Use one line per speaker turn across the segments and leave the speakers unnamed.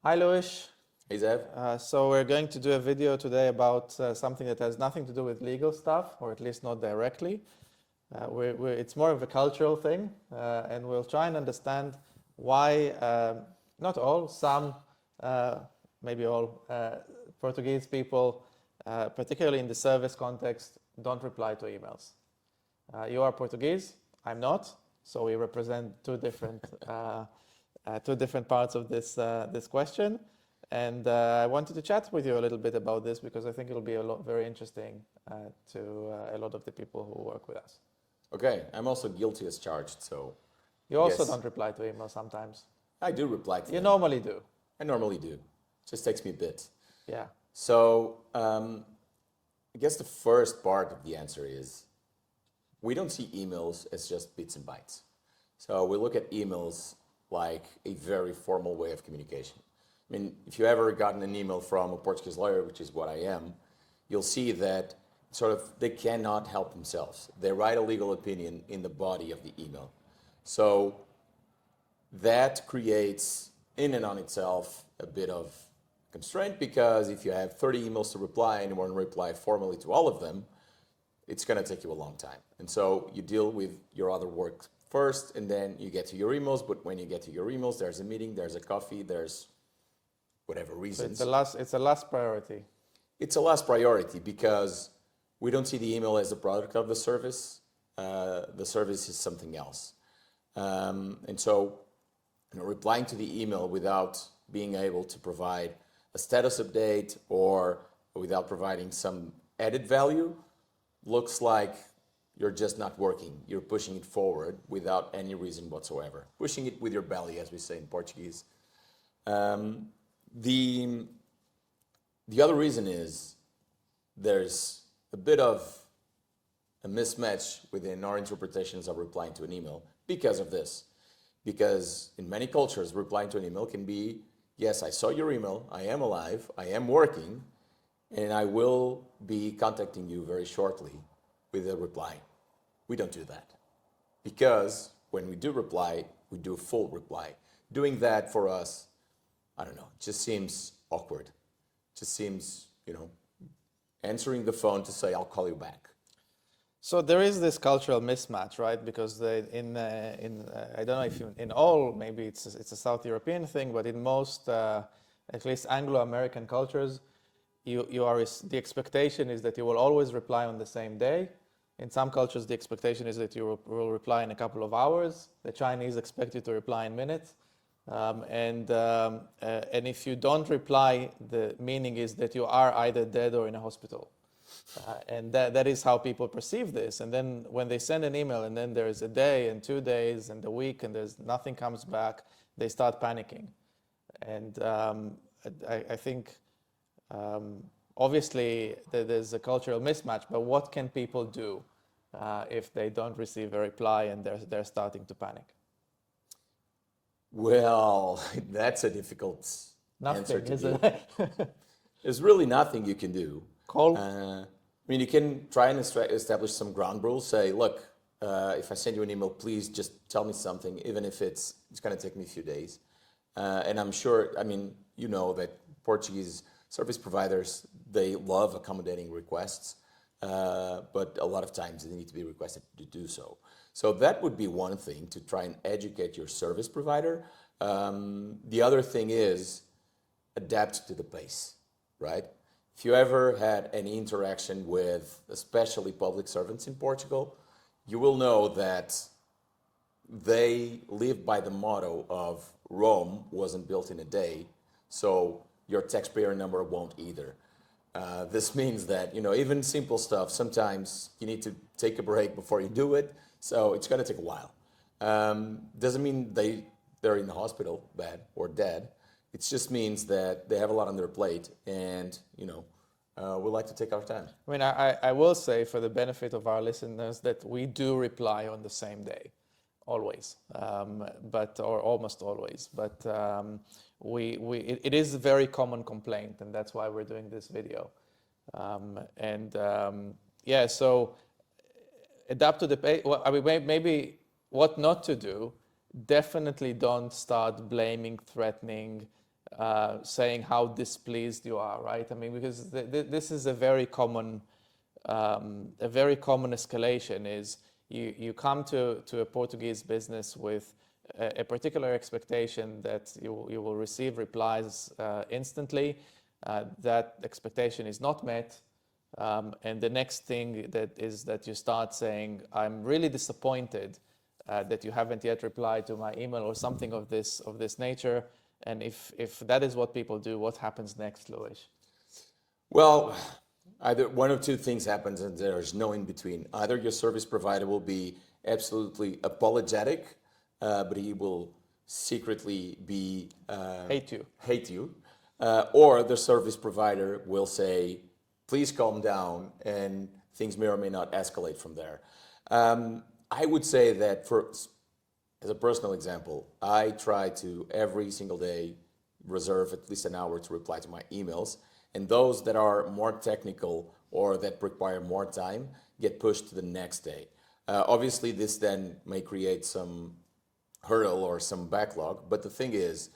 Hi, Louis.
Hey, Zev.
So we're going to do a video today about something that has nothing to do with legal stuff, or at least not directly. It's more of a cultural thing, and we'll try and understand why not all, some, maybe all Portuguese people, particularly in the service context, don't reply to emails. You are Portuguese, I'm not, so we represent two different parts of this question. And I wanted to chat with you a little bit about this because I think it'll be very interesting to a lot of the people who work with us.
Okay, I'm also guilty as charged, so...
You also don't reply to emails sometimes.
I do reply to them.
You normally do.
I normally do. Just takes me a bit.
Yeah.
So, I guess the first part of the answer is we don't see emails as just bits and bytes. So we look at emails like a very formal way of communication. I mean, if you ever gotten an email from a Portuguese lawyer, which is what I am, you'll see that they cannot help themselves. They write a legal opinion in the body of the email. So that creates, in and on itself, a bit of constraint, because if you have 30 emails to reply and you want to reply formally to all of them, it's going to take you a long time. And so you deal with your other work first, and then you get to your emails. But when you get to your emails, there's a meeting, there's a coffee, there's whatever reasons.
So it's a last priority.
It's a last priority because we don't see the email as a product of the service. The service is something else. And so replying to the email without being able to provide a status update or without providing some added value looks like you're just not working. You're pushing it forward without any reason whatsoever. Pushing it with your belly, as we say in Portuguese. The other reason is there's a bit of a mismatch within our interpretations of replying to an email because of this. Because in many cultures, replying to an email can be, yes, I saw your email, I am alive, I am working, and I will be contacting you very shortly with a reply. We don't do that. Because when we do reply, we do a full reply. Doing that for us, I don't know, it just seems awkward. It just seems, answering the phone to say, I'll call you back.
So there is this cultural mismatch, right? Because I don't know if in all, maybe it's a South European thing, but in most, at least Anglo-American cultures, the expectation is that you will always reply on the same day. In some cultures, the expectation is that you will reply in a couple of hours. The Chinese expect you to reply in minutes. And if you don't reply, the meaning is that you are either dead or in a hospital. And that is how people perceive this. And then when they send an email and then there's a day and 2 days and a week and there's nothing comes back, they start panicking. And I think obviously there's a cultural mismatch, but what can people do if they don't receive a reply and they're starting to panic?
Well, that's a difficult answer to
Nothing,
give. There's really nothing you can do.
Call.
You can try and establish some ground rules. Say, look, if I send you an email, please just tell me something, even if it's going to take me a few days. And I'm sure, you know that Portuguese service providers, they love accommodating requests, but a lot of times they need to be requested to do so. So that would be one thing, to try and educate your service provider. The other thing is adapt to the pace, right? If you ever had any interaction with especially public servants in Portugal, you will know that they live by the motto of Rome wasn't built in a day, so your taxpayer number won't either. This means that, even simple stuff, sometimes you need to take a break before you do it, so it's going to take a while. Doesn't mean they're in the hospital bad or dead. It just means that they have a lot on their plate, and we like to take our time.
I will say, for the benefit of our listeners, that we do reply on the same day, always, or almost always. But it is a very common complaint, and that's why we're doing this video. So adapt to the pace. Maybe what not to do. Definitely don't start blaming, threatening, saying how displeased you are, right? I mean, because this is a very common escalation is you come to a Portuguese business with a particular expectation that you will receive replies instantly. That expectation is not met. And the next thing that you start saying, I'm really disappointed that you haven't yet replied to my email or something of this nature. And if that is what people do, what happens next, Luis?
Well, either one of two things happens and there's no in between. Either your service provider will be absolutely apologetic, but he will secretly be
Hate you.
or the service provider will say, please calm down, and things may or may not escalate from there. I would say that as a personal example, I try to every single day reserve at least an hour to reply to my emails. And those that are more technical or that require more time get pushed to the next day. Obviously, this then may create some hurdle or some backlog. But the thing is,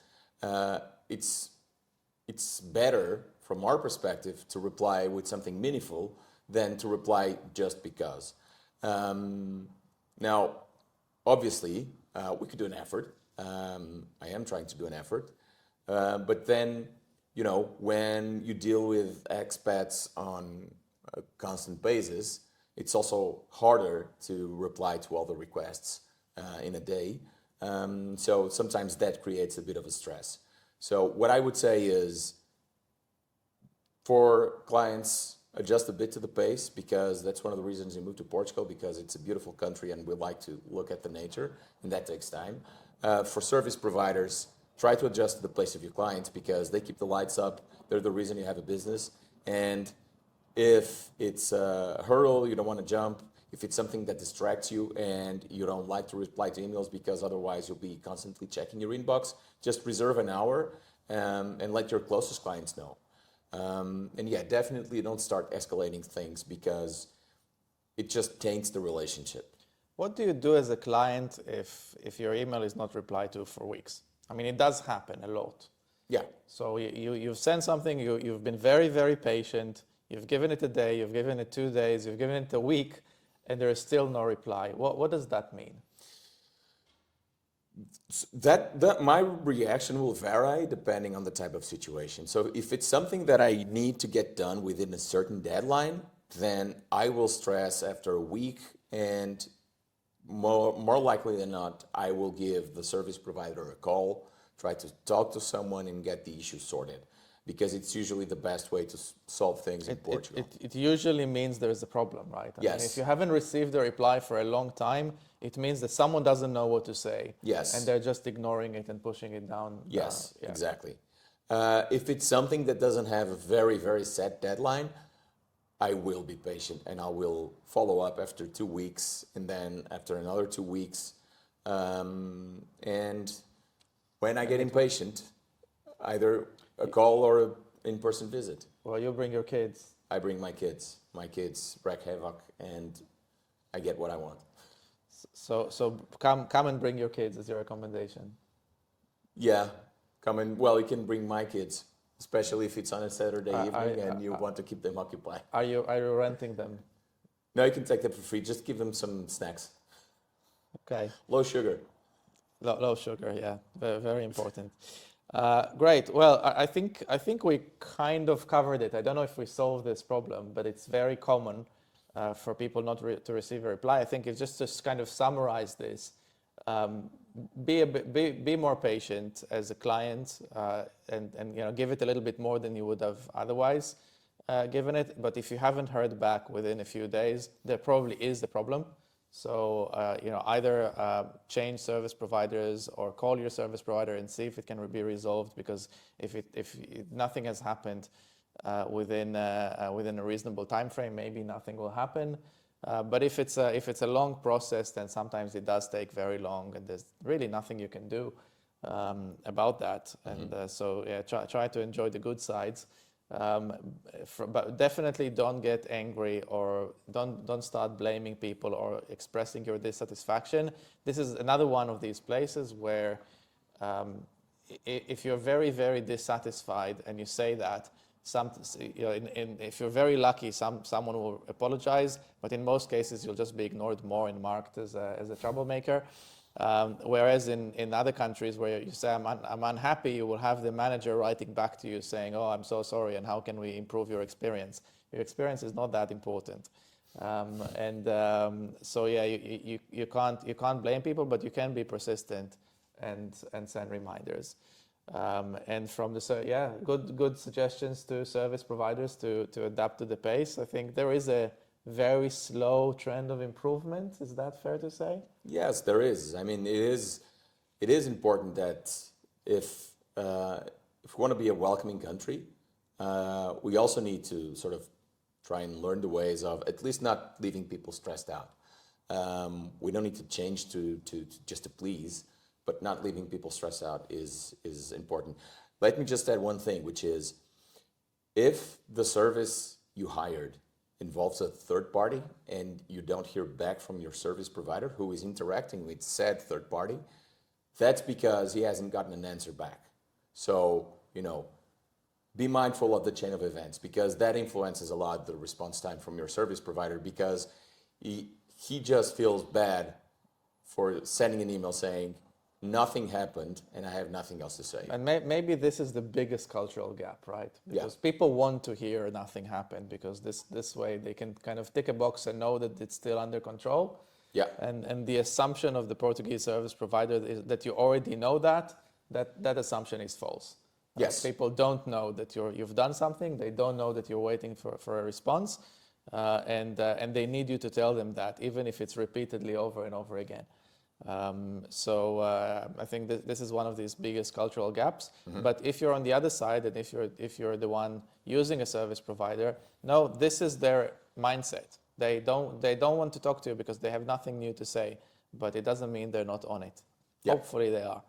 it's better from our perspective to reply with something meaningful than to reply just because. Now, obviously, we could do an effort. I am trying to do an effort. But then, when you deal with expats on a constant basis, it's also harder to reply to all the requests in a day. So sometimes that creates a bit of a stress. So what I would say is, for clients, adjust a bit to the pace, because that's one of the reasons you move to Portugal, because it's a beautiful country and we like to look at the nature, and that takes time. For service providers, try to adjust to the pace of your clients, because they keep the lights up. They're the reason you have a business. And if it's a hurdle, you don't want to jump. If it's something that distracts you and you don't like to reply to emails because otherwise you'll be constantly checking your inbox, just reserve an hour and let your closest clients know. And yeah, definitely don't start escalating things, because it just taints the relationship.
What do you do as a client if your email is not replied to for weeks? I mean, it does happen a lot.
Yeah.
So you've sent something, you've been very, very patient, you've given it a day, you've given it 2 days, you've given it a week, and there is still no reply. What does that mean?
That my reaction will vary depending on the type of situation. So if it's something that I need to get done within a certain deadline, then I will stress after a week, and more likely than not, I will give the service provider a call, try to talk to someone and get the issue sorted, because it's usually the best way to solve things in Portugal.
It usually means there is a problem, right? I mean,
Yes.
if you haven't received a reply for a long time, it means that someone doesn't know what to say.
Yes.
And they're just ignoring it and pushing it down.
Yes,
Yeah.
exactly. If it's something that doesn't have a very, very set deadline, I will be patient and I will follow up after 2 weeks, and then after another 2 weeks. And when I get impatient, either a call or an in-person visit.
Well, you bring your kids.
I bring my kids. My kids wreak havoc, and I get what I want.
So come and bring your kids is your recommendation.
Yeah, come in. Well, you can bring my kids, especially if it's on a Saturday evening and you want to keep them occupied.
Are you renting them?
No, you can take them for free. Just give them some snacks.
Okay.
Low sugar.
Low sugar, yeah, very, very important. Great. Well, I think we kind of covered it. I don't know if we solved this problem, but it's very common for people not to receive a reply. I think it's just to kind of summarize this. Be more patient as a client, and give it a little bit more than you would have otherwise given it. But if you haven't heard back within a few days, there probably is the problem. So either change service providers or call your service provider and see if it can be resolved. Because if nothing has happened within a reasonable time frame, maybe nothing will happen. But if it's a long process, then sometimes it does take very long, and there's really nothing you can do about that. Mm-hmm. And so try to enjoy the good sides. But definitely don't get angry, or don't start blaming people or expressing your dissatisfaction. This is another one of these places where if you're very, very dissatisfied and you say that, if you're very lucky, someone will apologize, but in most cases you'll just be ignored more and marked as a troublemaker. Whereas in other countries where you say, I'm unhappy, you will have the manager writing back to you saying, oh, I'm so sorry, and how can we improve your experience? Your experience is not that important. So yeah, you can't blame people, but you can be persistent and send reminders. And from good suggestions to service providers to adapt to the pace. I think there is a very slow trend of improvement. Is that fair to say?
Yes, there is. I mean, it is important that if we want to be a welcoming country, we also need to sort of try and learn the ways of at least not leaving people stressed out. We don't need to change to just to please, but not leaving people stressed out is important. Let me just add one thing, which is if the service you hired involves a third party and you don't hear back from your service provider who is interacting with said third party, that's because he hasn't gotten an answer back. So, be mindful of the chain of events, because that influences a lot the response time from your service provider, because he just feels bad for sending an email saying, nothing happened and I have nothing else to say.
And maybe this is the biggest cultural gap, right? Because people want to hear nothing happened, because this way they can kind of tick a box and know that it's still under control.
Yeah.
And the assumption of the Portuguese service provider is that you already know that assumption is false.
Yes.
People don't know that you've done something. They don't know that you're waiting for a response. And they need you to tell them that, even if it's repeatedly over and over again. So I think this is one of these biggest cultural gaps. Mm-hmm. But if you're on the other side, and if you're the one using a service provider, no, this is their mindset. They don't want to talk to you because they have nothing new to say. But it doesn't mean they're not on it. Yeah. Hopefully they are.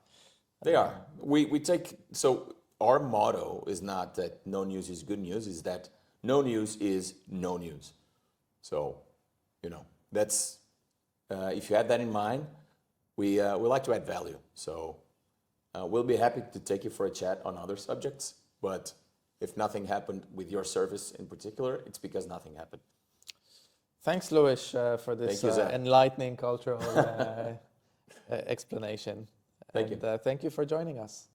They are. We take, so our motto is not that no news is good news, is that no news is no news. So, that's, if you had that in mind, we like to add value. So we'll be happy to take you for a chat on other subjects, but if nothing happened with your service in particular, it's because nothing happened.
Thanks, Luis, for this enlightening cultural explanation.
Thank you.
Thank you for joining us.